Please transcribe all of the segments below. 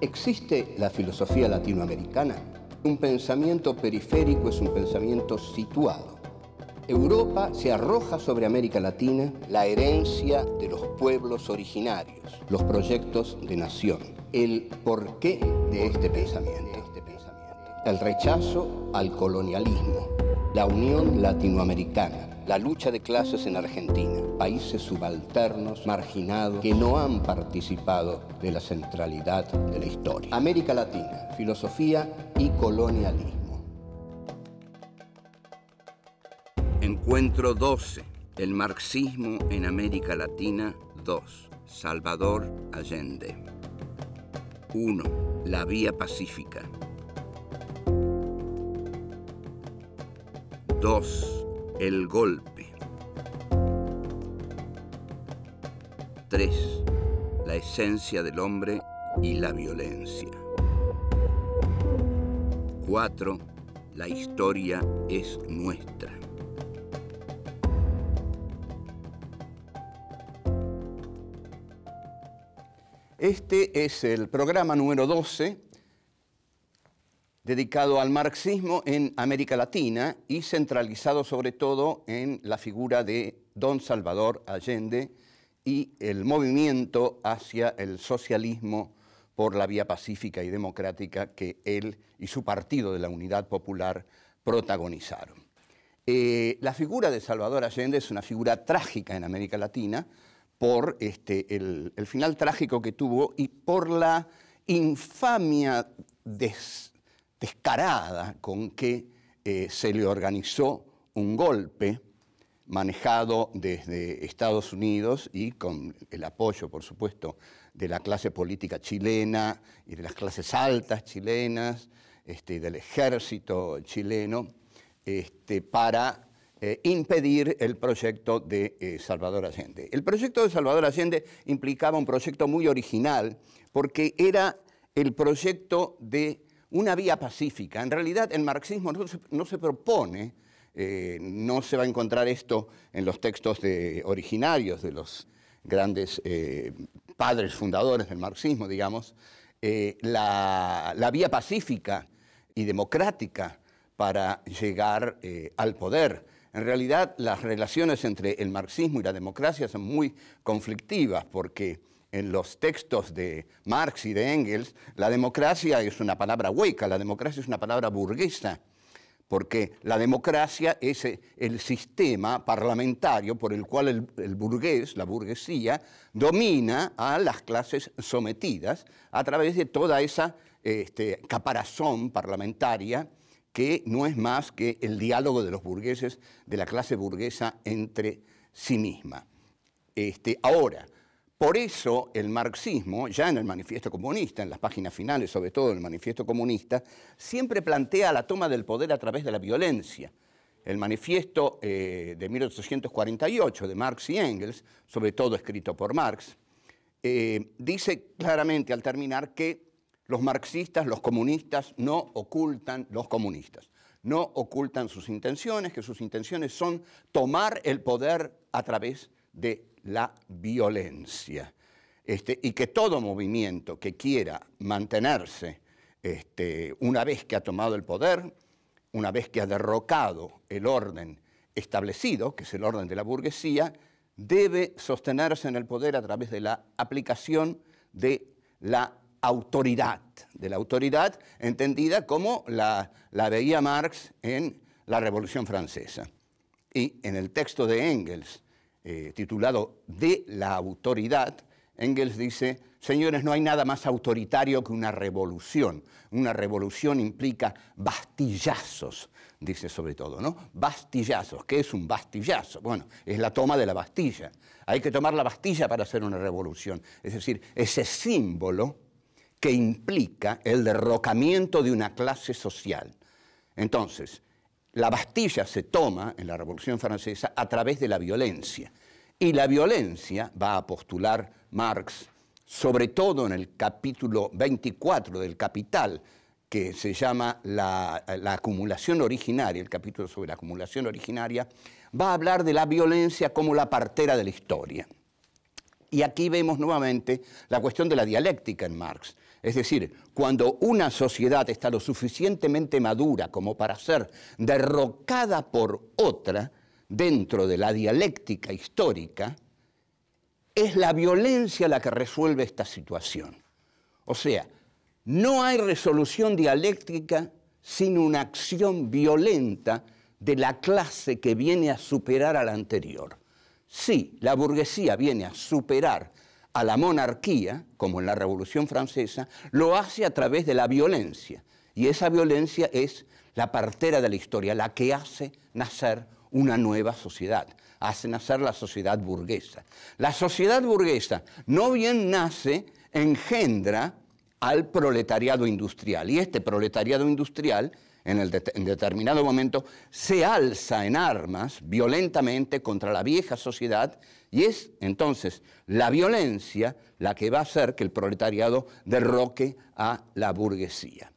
¿Existe la filosofía latinoamericana? Un pensamiento periférico es un pensamiento situado. Europa se arroja sobre América Latina la herencia de los pueblos originarios, los proyectos de nación, el porqué de este pensamiento, el rechazo al colonialismo, la unión latinoamericana, la lucha de clases en Argentina, países subalternos, marginados, que no han participado de la centralidad de la historia. América Latina, filosofía y colonialismo. Encuentro 12. El marxismo en América Latina 2. Salvador Allende. 1. La vía pacífica. 2. El golpe. 3. La esencia del hombre y la violencia. 4. La historia es nuestra. Este es el programa número 12 dedicado al marxismo en América Latina y centralizado sobre todo en la figura de don Salvador Allende y el movimiento hacia el socialismo por la vía pacífica y democrática que él y su Partido de la Unidad Popular protagonizaron. La figura de Salvador Allende es una figura trágica en América Latina por el final trágico que tuvo y por la infamia descarada con que se le organizó un golpe manejado desde Estados Unidos y con el apoyo, por supuesto, de la clase política chilena y de las clases altas chilenas, del ejército chileno, para impedir el proyecto de Salvador Allende. El proyecto de Salvador Allende implicaba un proyecto muy original porque era el proyecto de una vía pacífica. En realidad el marxismo no se propone, no se va a encontrar esto en los textos originarios de los grandes padres fundadores del marxismo, digamos, la vía pacífica y democrática para llegar al poder. En realidad las relaciones entre el marxismo y la democracia son muy conflictivas porque en los textos de Marx y de Engels, la democracia es una palabra hueca, la democracia es una palabra burguesa, porque la democracia es el sistema parlamentario por el cual el burgués, la burguesía, domina a las clases sometidas a través de toda esa caparazón parlamentaria que no es más que el diálogo de los burgueses, de la clase burguesa entre sí misma. Ahora, por eso el marxismo, ya en el Manifiesto Comunista, en las páginas finales, sobre todo en el Manifiesto Comunista, siempre plantea la toma del poder a través de la violencia. El manifiesto de 1848 de Marx y Engels, sobre todo escrito por Marx, dice claramente al terminar que los marxistas, los comunistas, no ocultan sus intenciones, que sus intenciones son tomar el poder a través de la violencia, y que todo movimiento que quiera mantenerse una vez que ha tomado el poder, una vez que ha derrocado el orden establecido, que es el orden de la burguesía, debe sostenerse en el poder a través de la aplicación de la autoridad entendida como la veía Marx en la Revolución Francesa. Y en el texto de Engels, titulado De la autoridad, Engels dice: señores, no hay nada más autoritario que una revolución. Una revolución implica bastillazos, dice sobre todo, ¿no? Bastillazos. ¿Qué es un bastillazo? Bueno, es la toma de la Bastilla. Hay que tomar la Bastilla para hacer una revolución. Es decir, ese símbolo que implica el derrocamiento de una clase social. Entonces, la Bastilla se toma en la Revolución Francesa a través de la violencia. Y la violencia, va a postular Marx, sobre todo en el capítulo 24 del Capital, que se llama la acumulación originaria, el capítulo sobre la acumulación originaria, va a hablar de la violencia como la partera de la historia. Y aquí vemos nuevamente la cuestión de la dialéctica en Marx. Es decir, cuando una sociedad está lo suficientemente madura como para ser derrocada por otra dentro de la dialéctica histórica, es la violencia la que resuelve esta situación. O sea, no hay resolución dialéctica sin una acción violenta de la clase que viene a superar a la anterior. Si la burguesía viene a superar a la monarquía, como en la Revolución Francesa, lo hace a través de la violencia. Y esa violencia es la partera de la historia, la que hace nacer una nueva sociedad, hace nacer la sociedad burguesa. La sociedad burguesa no bien nace, engendra al proletariado industrial. Y este proletariado industrial, en determinado momento, se alza en armas violentamente contra la vieja sociedad, y es entonces la violencia la que va a hacer que el proletariado derroque a la burguesía.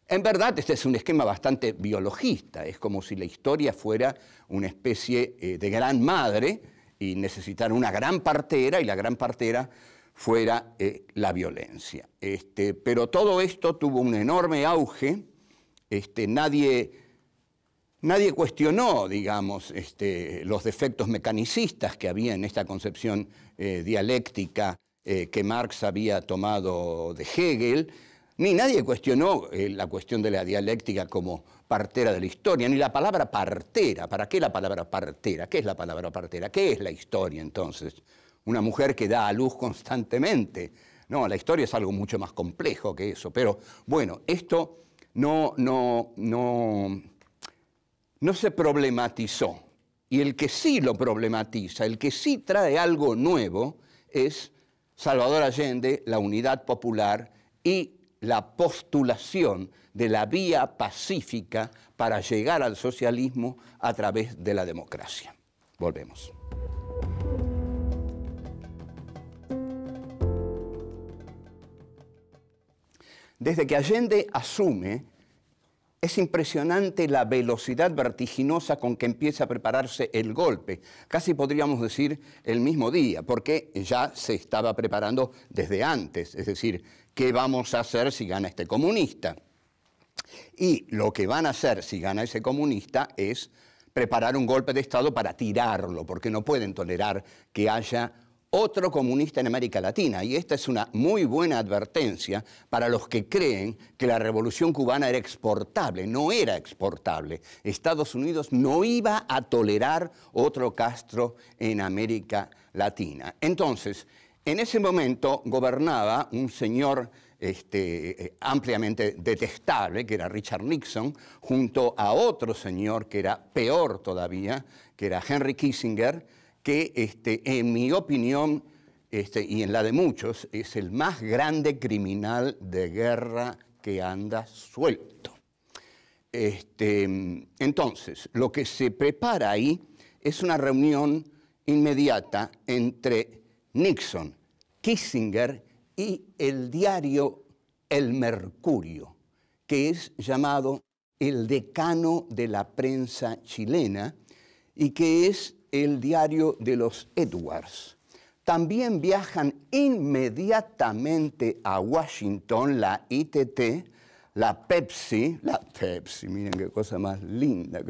En verdad, este es un esquema bastante biologista, es como si la historia fuera una especie de gran madre y necesitara una gran partera, y la gran partera fuera la violencia. Pero todo esto tuvo un enorme auge. Nadie cuestionó, digamos, los defectos mecanicistas que había en esta concepción dialéctica que Marx había tomado de Hegel, ni nadie cuestionó la cuestión de la dialéctica como partera de la historia, ni la palabra partera. ¿Para qué la palabra partera? ¿Qué es la palabra partera? ¿Qué es la historia, entonces? Una mujer que da a luz constantemente. No, la historia es algo mucho más complejo que eso. Pero, bueno, esto no se problematizó. Y el que sí lo problematiza, el que sí trae algo nuevo, es Salvador Allende, la Unidad Popular y la postulación de la vía pacífica para llegar al socialismo a través de la democracia. Volvemos. Desde que Allende asume, es impresionante la velocidad vertiginosa con que empieza a prepararse el golpe. Casi podríamos decir el mismo día, porque ya se estaba preparando desde antes. Es decir, ¿qué vamos a hacer si gana este comunista? Y lo que van a hacer si gana ese comunista es preparar un golpe de Estado para tirarlo, porque no pueden tolerar que haya otro comunista en América Latina. Y esta es una muy buena advertencia para los que creen que la Revolución Cubana era exportable. No era exportable. Estados Unidos no iba a tolerar otro Castro en América Latina. Entonces, en ese momento gobernaba un señor ampliamente detestable, que era Richard Nixon, junto a otro señor que era peor todavía, que era Henry Kissinger, que en mi opinión y en la de muchos es el más grande criminal de guerra que anda suelto. Entonces, lo que se prepara ahí es una reunión inmediata entre Nixon, Kissinger y el diario El Mercurio, que es llamado el decano de la prensa chilena y que es el diario de los Edwards. También viajan inmediatamente a Washington la ITT, la Pepsi, miren qué cosa más linda,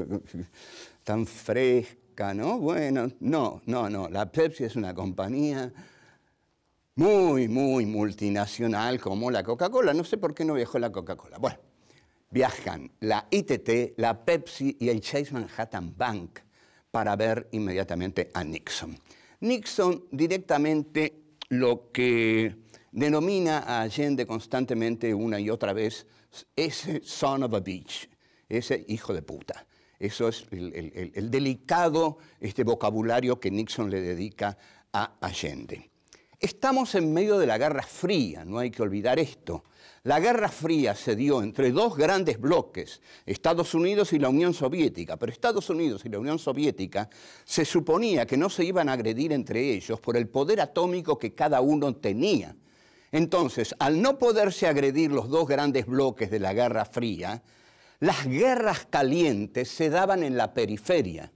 tan fresca, ¿no? Bueno, no, la Pepsi es una compañía muy multinacional como la Coca-Cola. No sé por qué no viajó la Coca-Cola. Bueno, viajan la ITT, la Pepsi y el Chase Manhattan Bank para ver inmediatamente a Nixon. Nixon directamente lo que denomina a Allende constantemente una y otra vez, ese son of a bitch, ese hijo de puta. Eso es el delicado vocabulario que Nixon le dedica a Allende. Estamos en medio de la Guerra Fría, no hay que olvidar esto. La Guerra Fría se dio entre dos grandes bloques, Estados Unidos y la Unión Soviética, pero Estados Unidos y la Unión Soviética se suponía que no se iban a agredir entre ellos por el poder atómico que cada uno tenía. Entonces, al no poderse agredir los dos grandes bloques de la Guerra Fría, las guerras calientes se daban en la periferia.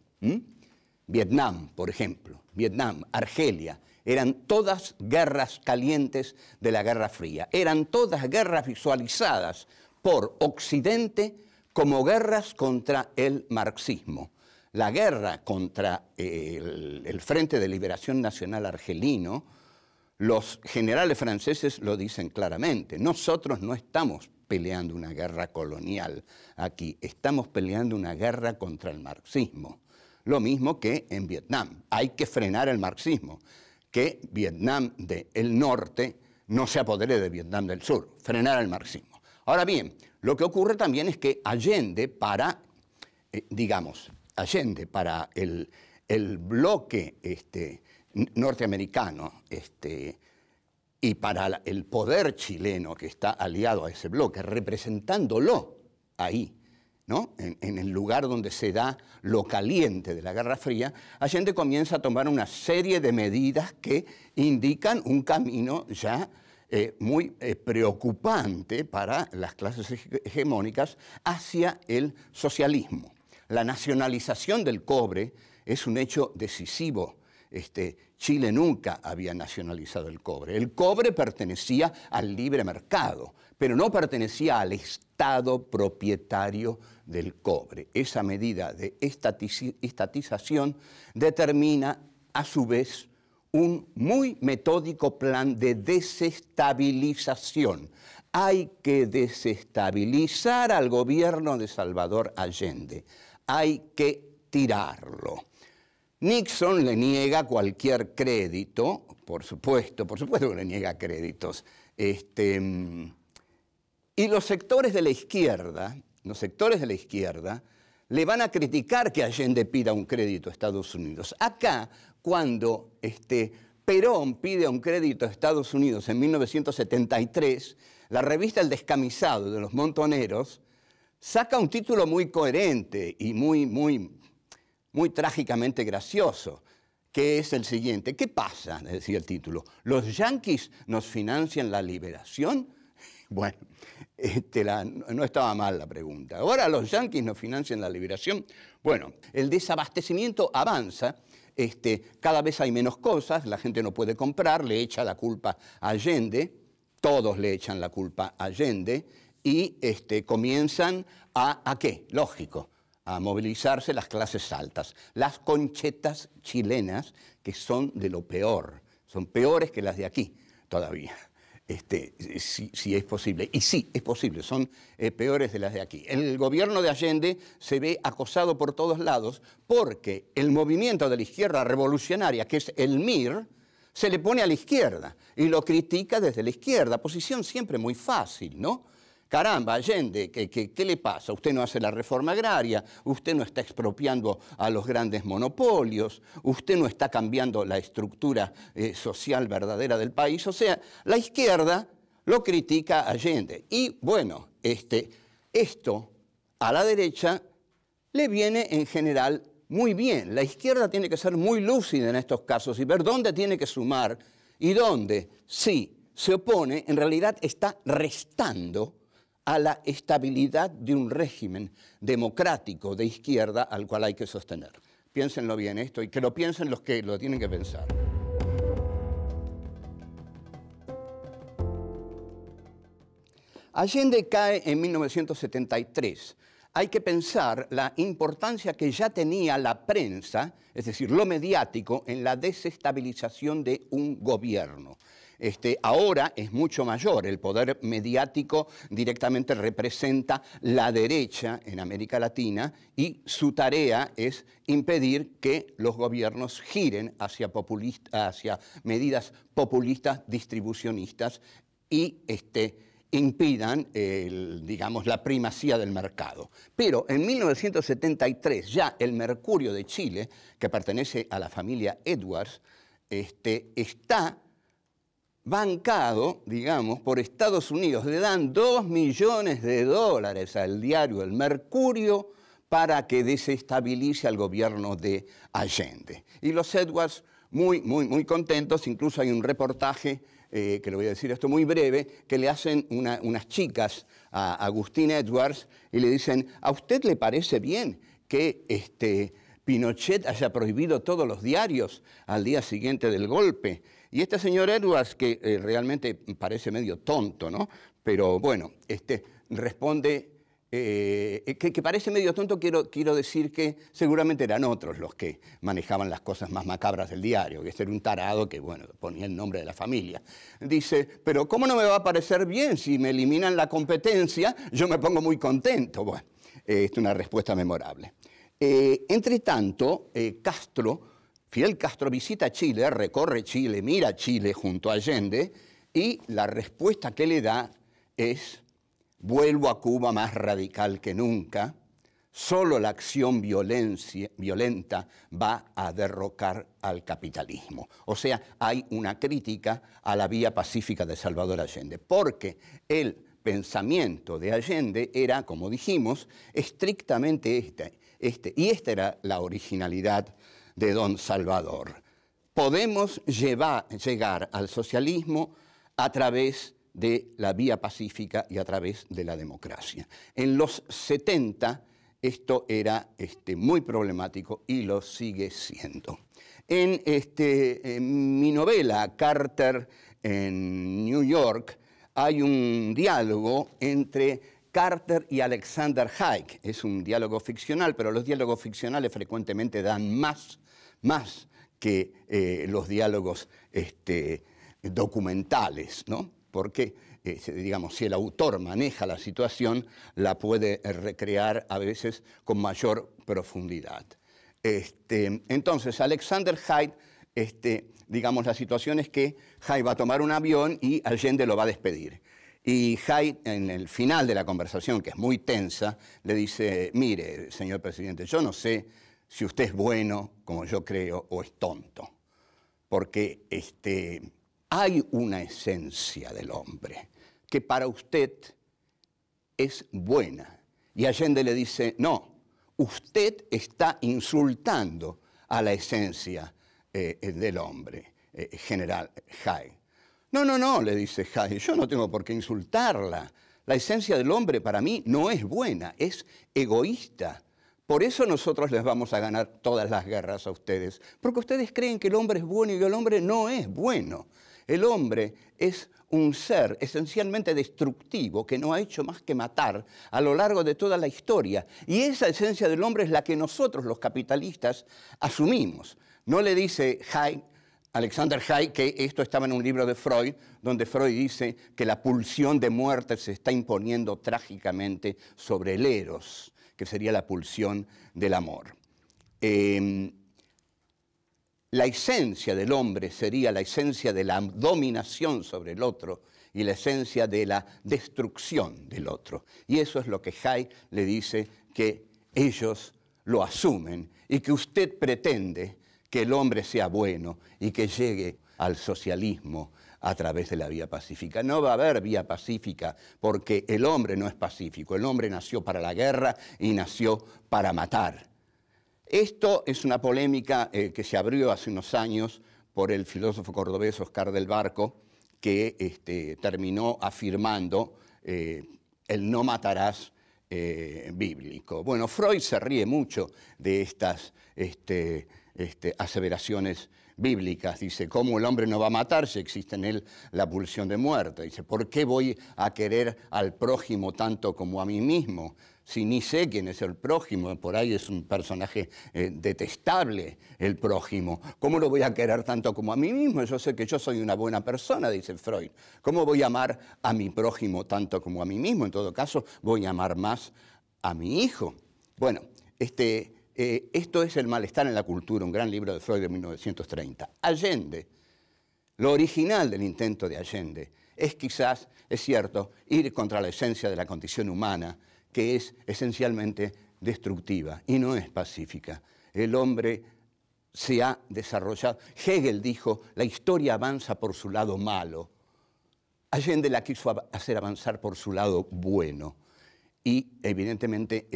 Vietnam, por ejemplo, Vietnam, Argelia, Eran todas guerras calientes de la Guerra Fría. Eran todas guerras visualizadas por Occidente como guerras contra el marxismo. La guerra contra el Frente de Liberación Nacional Argelino, los generales franceses lo dicen claramente. Nosotros no estamos peleando una guerra colonial aquí, estamos peleando una guerra contra el marxismo. Lo mismo que en Vietnam. Hay que frenar el marxismo. Que Vietnam del norte no se apodere de Vietnam del sur. Frenar el marxismo. Ahora bien, lo que ocurre también es que Allende para, Allende para el bloque norteamericano y para el poder chileno que está aliado a ese bloque, representándolo ahí, ¿no? En el lugar donde se da lo caliente de la Guerra Fría, Allende comienza a tomar una serie de medidas que indican un camino ya muy preocupante para las clases hegemónicas hacia el socialismo. La nacionalización del cobre es un hecho decisivo. Chile nunca había nacionalizado el cobre. El cobre pertenecía al libre mercado, pero no pertenecía al Estado propietario del cobre. Esa medida de estatización determina, a su vez, un muy metódico plan de desestabilización. Hay que desestabilizar al gobierno de Salvador Allende. Hay que tirarlo. Nixon le niega cualquier crédito, por supuesto que le niega créditos. Y los sectores de la izquierda le van a criticar que Allende pida un crédito a Estados Unidos. Acá, cuando Perón pide un crédito a Estados Unidos en 1973, la revista El Descamisado de los Montoneros saca un título muy coherente y muy trágicamente gracioso, que es el siguiente. ¿Qué pasa? Decía el título. ¿Los yanquis nos financian la liberación? Bueno, no estaba mal la pregunta. ¿Ahora los yanquis nos financian la liberación? Bueno, el desabastecimiento avanza, cada vez hay menos cosas, la gente no puede comprar, le echa la culpa a Allende, todos le echan la culpa a Allende, y comienzan ¿a qué? Lógico, a movilizarse las clases altas. Las conchetas chilenas, que son de lo peor, son peores que las de aquí todavía. Si es posible. Y sí, es posible, son peores de las de aquí. El gobierno de Allende se ve acosado por todos lados porque el movimiento de la izquierda revolucionaria, que es el MIR, se le pone a la izquierda y lo critica desde la izquierda. Posición siempre muy fácil, ¿no? Caramba, Allende, ¿qué le pasa? Usted no hace la reforma agraria, usted no está expropiando a los grandes monopolios, usted no está cambiando la estructura social verdadera del país. O sea, la izquierda lo critica a Allende. Y bueno, esto a la derecha le viene en general muy bien. La izquierda tiene que ser muy lúcida en estos casos y ver dónde tiene que sumar y dónde, si se opone, en realidad está restando a la estabilidad de un régimen democrático de izquierda al cual hay que sostener. Piénsenlo bien esto y que lo piensen los que lo tienen que pensar. Allende cae en 1973. Hay que pensar la importancia que ya tenía la prensa, es decir, lo mediático, en la desestabilización de un gobierno. Ahora es mucho mayor, el poder mediático directamente representa la derecha en América Latina y su tarea es impedir que los gobiernos giren hacia medidas populistas, distribucionistas y impidan, la primacía del mercado. Pero en 1973 ya el Mercurio de Chile, que pertenece a la familia Edwards, está bancado, digamos, por Estados Unidos. Le dan $2 millones al diario El Mercurio para que desestabilice al gobierno de Allende. Y los Edwards muy contentos, incluso hay un reportaje, que le voy a decir esto muy breve, que le hacen unas chicas a Agustín Edwards y le dicen, ¿a usted le parece bien que Pinochet haya prohibido todos los diarios al día siguiente del golpe. Y este señor Edwards, que realmente parece medio tonto, ¿no? Pero bueno, responde, que parece medio tonto, quiero decir que seguramente eran otros los que manejaban las cosas más macabras del diario, que este era un tarado que, bueno, ponía el nombre de la familia. Dice, pero ¿cómo no me va a parecer bien? Si me eliminan la competencia, yo me pongo muy contento. Bueno, es una respuesta memorable. Entre tanto, Fidel Castro visita Chile, recorre Chile, mira Chile junto a Allende, y la respuesta que le da es: vuelvo a Cuba más radical que nunca, solo la acción violenta va a derrocar al capitalismo. O sea, hay una crítica a la vía pacífica de Salvador Allende, porque el pensamiento de Allende era, como dijimos, estrictamente y esta era la originalidad de don Salvador. Podemos llegar al socialismo a través de la vía pacífica y a través de la democracia. En los 70 esto era muy problemático y lo sigue siendo. En mi novela, Carter en New York, hay un diálogo entre Carter y Alexander Haig. Es un diálogo ficcional, pero los diálogos ficcionales frecuentemente dan más que los diálogos documentales, ¿no? Porque, digamos, si el autor maneja la situación, la puede recrear a veces con mayor profundidad. Entonces, Alexander Haig, digamos, la situación es que Haig va a tomar un avión y Allende lo va a despedir. Y Haig, en el final de la conversación, que es muy tensa, le dice, mire, señor presidente, yo no sé si usted es bueno, como yo creo, o es tonto. Porque hay una esencia del hombre que para usted es buena. Y Allende le dice, no, usted está insultando a la esencia del hombre, general Haig. No, le dice Haig, yo no tengo por qué insultarla. La esencia del hombre para mí no es buena, es egoísta. Por eso nosotros les vamos a ganar todas las guerras a ustedes, porque ustedes creen que el hombre es bueno y el hombre no es bueno. El hombre es un ser esencialmente destructivo que no ha hecho más que matar a lo largo de toda la historia. Y esa esencia del hombre es la que nosotros, los capitalistas, asumimos. No le dice Alexander Haig que esto estaba en un libro de Freud, donde Freud dice que la pulsión de muerte se está imponiendo trágicamente sobre el eros, que sería la pulsión del amor. La esencia del hombre sería la esencia de la dominación sobre el otro y la esencia de la destrucción del otro. Y eso es lo que Haig le dice que ellos lo asumen y que usted pretende que el hombre sea bueno y que llegue al socialismo a través de la vía pacífica. No va a haber vía pacífica porque el hombre no es pacífico. El hombre nació para la guerra y nació para matar. Esto es una polémica que se abrió hace unos años por el filósofo cordobés Oscar del Barco, que terminó afirmando el no matarás bíblico. Bueno, Freud se ríe mucho de estas aseveraciones bíblicas. Dice, ¿cómo el hombre no va a matar si existe en él la pulsión de muerte? Dice, ¿por qué voy a querer al prójimo tanto como a mí mismo? Si ni sé quién es el prójimo, por ahí es un personaje detestable el prójimo. ¿Cómo lo voy a querer tanto como a mí mismo? Yo sé que yo soy una buena persona, dice Freud. ¿Cómo voy a amar a mi prójimo tanto como a mí mismo? En todo caso, voy a amar más a mi hijo. Bueno, esto es El malestar en la cultura, un gran libro de Freud de 1930. Allende, lo original del intento de Allende es quizás, es cierto, ir contra la esencia de la condición humana, que es esencialmente destructiva y no es pacífica. El hombre se ha desarrollado. Hegel dijo, la historia avanza por su lado malo. Allende la quiso hacer avanzar por su lado bueno. Y evidentemente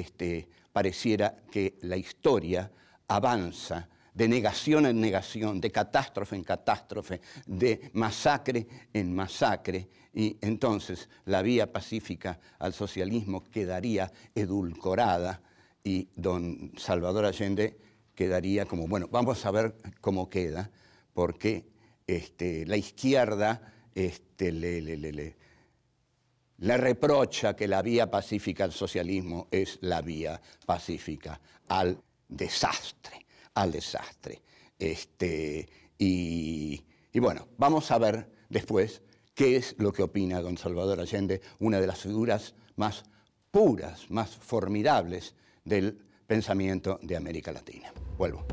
pareciera que la historia avanza de negación en negación, de catástrofe en catástrofe, de masacre en masacre, y entonces la vía pacífica al socialismo quedaría edulcorada y don Salvador Allende quedaría como, bueno, vamos a ver cómo queda, porque la izquierda le reprocha que la vía pacífica al socialismo es la vía pacífica al desastre, al desastre. Y bueno, vamos a ver después qué es lo que opina don Salvador Allende, una de las figuras más puras, más formidables del pensamiento de América Latina. Vuelvo.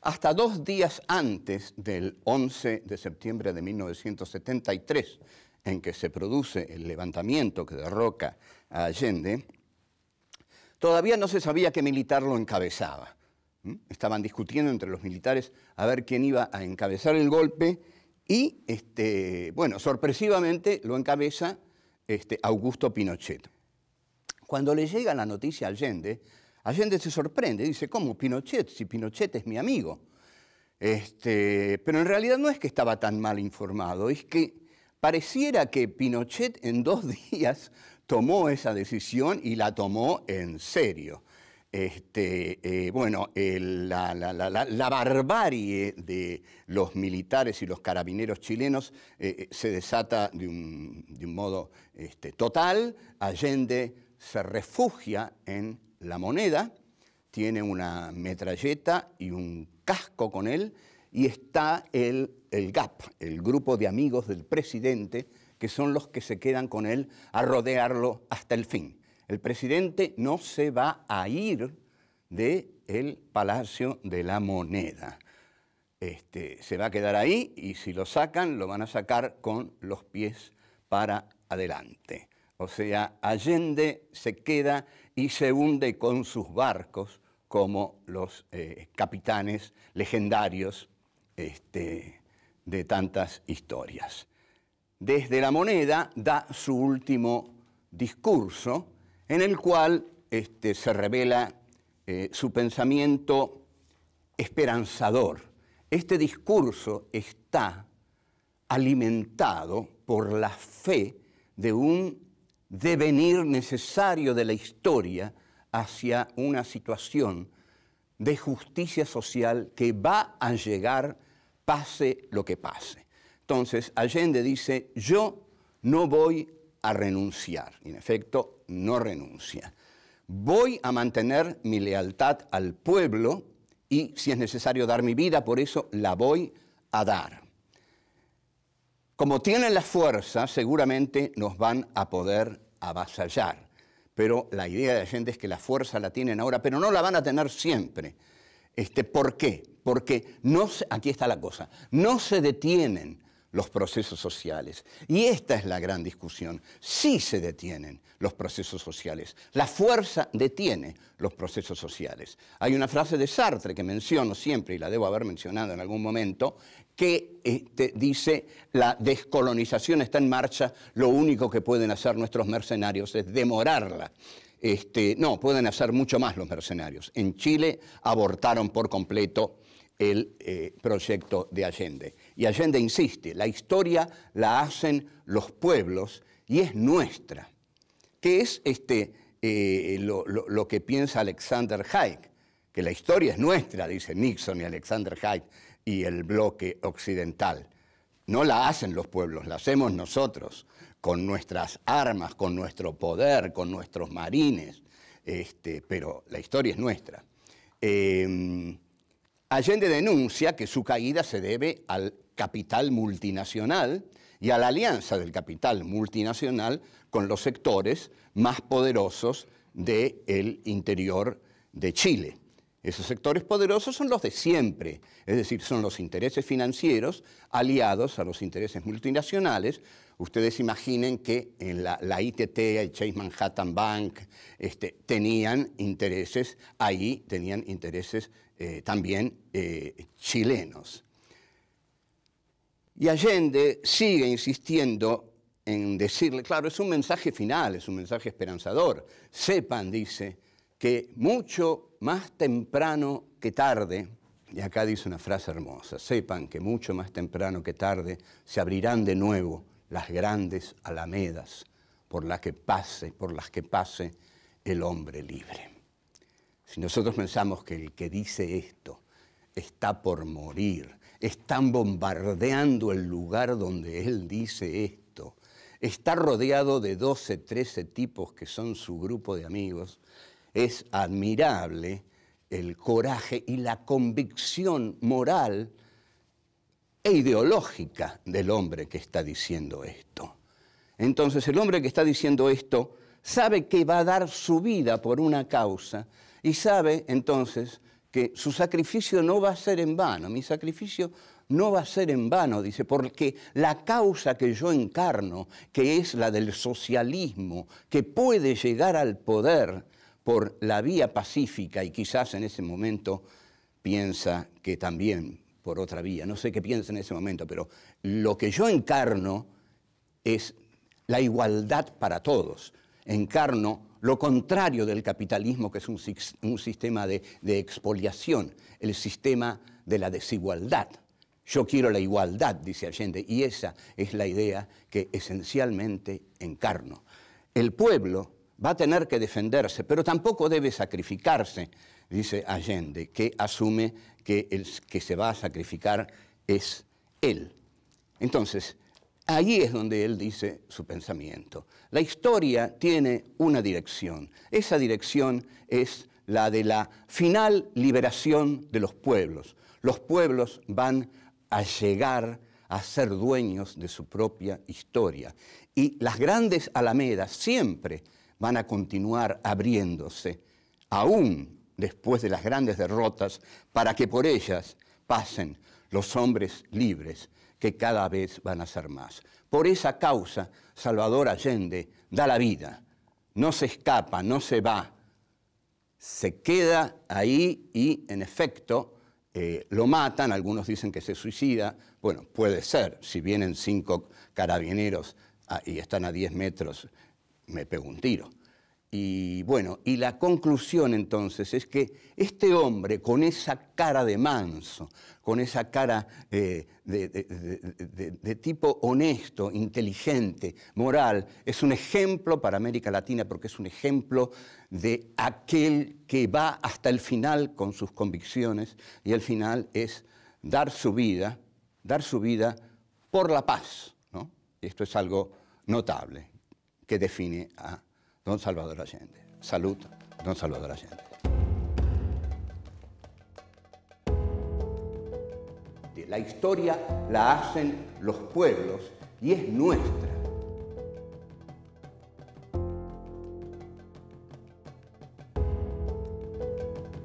Hasta 2 días antes del 11 de septiembre de 1973, en que se produce el levantamiento que derroca a Allende, todavía no se sabía qué militar lo encabezaba. Estaban discutiendo entre los militares a ver quién iba a encabezar el golpe y, bueno, sorpresivamente lo encabeza Augusto Pinochet. Cuando le llega la noticia a Allende, Allende se sorprende, dice, ¿cómo Pinochet? Si Pinochet es mi amigo. Pero en realidad no es que estaba tan mal informado, es que pareciera que Pinochet en 2 días tomó esa decisión y la tomó en serio. Bueno, la barbarie de los militares y los carabineros chilenos se desata de un modo total. Allende se refugia en La Moneda, tiene una metralleta y un casco con él, y está el GAP, el grupo de amigos del presidente, que son los que se quedan con él a rodearlo hasta el fin. El presidente no se va a ir del Palacio de la Moneda. Se va a quedar ahí y si lo sacan, lo van a sacar con los pies para adelante. O sea, Allende se queda y se hunde con sus barcos como los capitanes legendarios de tantas historias. Desde La Moneda da su último discurso en el cual se revela su pensamiento esperanzador. Este discurso está alimentado por la fe de un devenir necesario de la historia hacia una situación de justicia social que va a llegar pase lo que pase. Entonces, Allende dice, yo no voy a renunciar. Y en efecto, no renuncia. Voy a mantener mi lealtad al pueblo y, si es necesario dar mi vida, por eso la voy a dar. Como tienen la fuerza, seguramente nos van a poder avasallar. Pero la idea de Allende es que la fuerza la tienen ahora, pero no la van a tener siempre. ¿Por qué? Porque aquí está la cosa, no se detienen los procesos sociales. Y esta es la gran discusión. Sí se detienen los procesos sociales. La fuerza detiene los procesos sociales. Hay una frase de Sartre que menciono siempre, y la debo haber mencionado en algún momento, que dice, la descolonización está en marcha, lo único que pueden hacer nuestros mercenarios es demorarla. No, pueden hacer mucho más los mercenarios. En Chile abortaron por completo el proyecto de Allende. Y Allende insiste, la historia la hacen los pueblos y es nuestra. ¿Qué es lo que piensa Alexander Haig? Que la historia es nuestra, dice Nixon y Alexander Haig y el bloque occidental. No la hacen los pueblos, la hacemos nosotros, con nuestras armas, con nuestro poder, con nuestros marines, pero la historia es nuestra. Allende denuncia que su caída se debe al capital multinacional y a la alianza del capital multinacional con los sectores más poderosos del interior de Chile. Esos sectores poderosos son los de siempre, es decir, son los intereses financieros aliados a los intereses multinacionales. Ustedes imaginen que en la ITT, el Chase Manhattan Bank, tenían intereses ahí, tenían intereses también chilenos. Y Allende sigue insistiendo en decirle, claro, es un mensaje final, es un mensaje esperanzador. Sepan, dice, que mucho más temprano que tarde, y acá dice una frase hermosa, sepan que mucho más temprano que tarde se abrirán de nuevo las grandes alamedas por las que pase el hombre libre. Si nosotros pensamos que el que dice esto está por morir, están bombardeando el lugar donde él dice esto, está rodeado de 12, 13 tipos que son su grupo de amigos, es admirable el coraje y la convicción moral e ideológica del hombre que está diciendo esto. Entonces, el hombre que está diciendo esto sabe que va a dar su vida por una causa y sabe, entonces, que su sacrificio no va a ser en vano. Mi sacrificio no va a ser en vano, dice, porque la causa que yo encarno, que es la del socialismo, que puede llegar al poder por la vía pacífica y quizás en ese momento piensa que también por otra vía, no sé qué piensa en ese momento, pero lo que yo encarno es la igualdad para todos. Encarno lo contrario del capitalismo, que es un sistema de expoliación, el sistema de la desigualdad. Yo quiero la igualdad, dice Allende, y esa es la idea que esencialmente encarno. El pueblo va a tener que defenderse, pero tampoco debe sacrificarse, dice Allende, que asume que el que se va a sacrificar es él. Entonces, ahí es donde él dice su pensamiento. La historia tiene una dirección. Esa dirección es la de la final liberación de los pueblos. Los pueblos van a llegar a ser dueños de su propia historia. Y las grandes alamedas siempre van a continuar abriéndose, aún después de las grandes derrotas, para que por ellas pasen los hombres libres, que cada vez van a ser más. Por esa causa, Salvador Allende da la vida, no se escapa, no se va, se queda ahí y, en efecto, lo matan, algunos dicen que se suicida, bueno, puede ser, si vienen 5 carabineros y están a 10 metros, me pego un tiro. Y bueno, y la conclusión entonces es que este hombre con esa cara de manso, con esa cara de tipo honesto, inteligente, moral, es un ejemplo para América Latina porque es un ejemplo de aquel que va hasta el final con sus convicciones y el final es dar su vida por la paz, ¿no? Esto es algo notable que define a don Salvador Allende. Salud, don Salvador Allende. La historia la hacen los pueblos y es nuestra.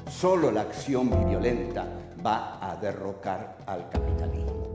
Solo la acción violenta va a derrocar al capitalismo.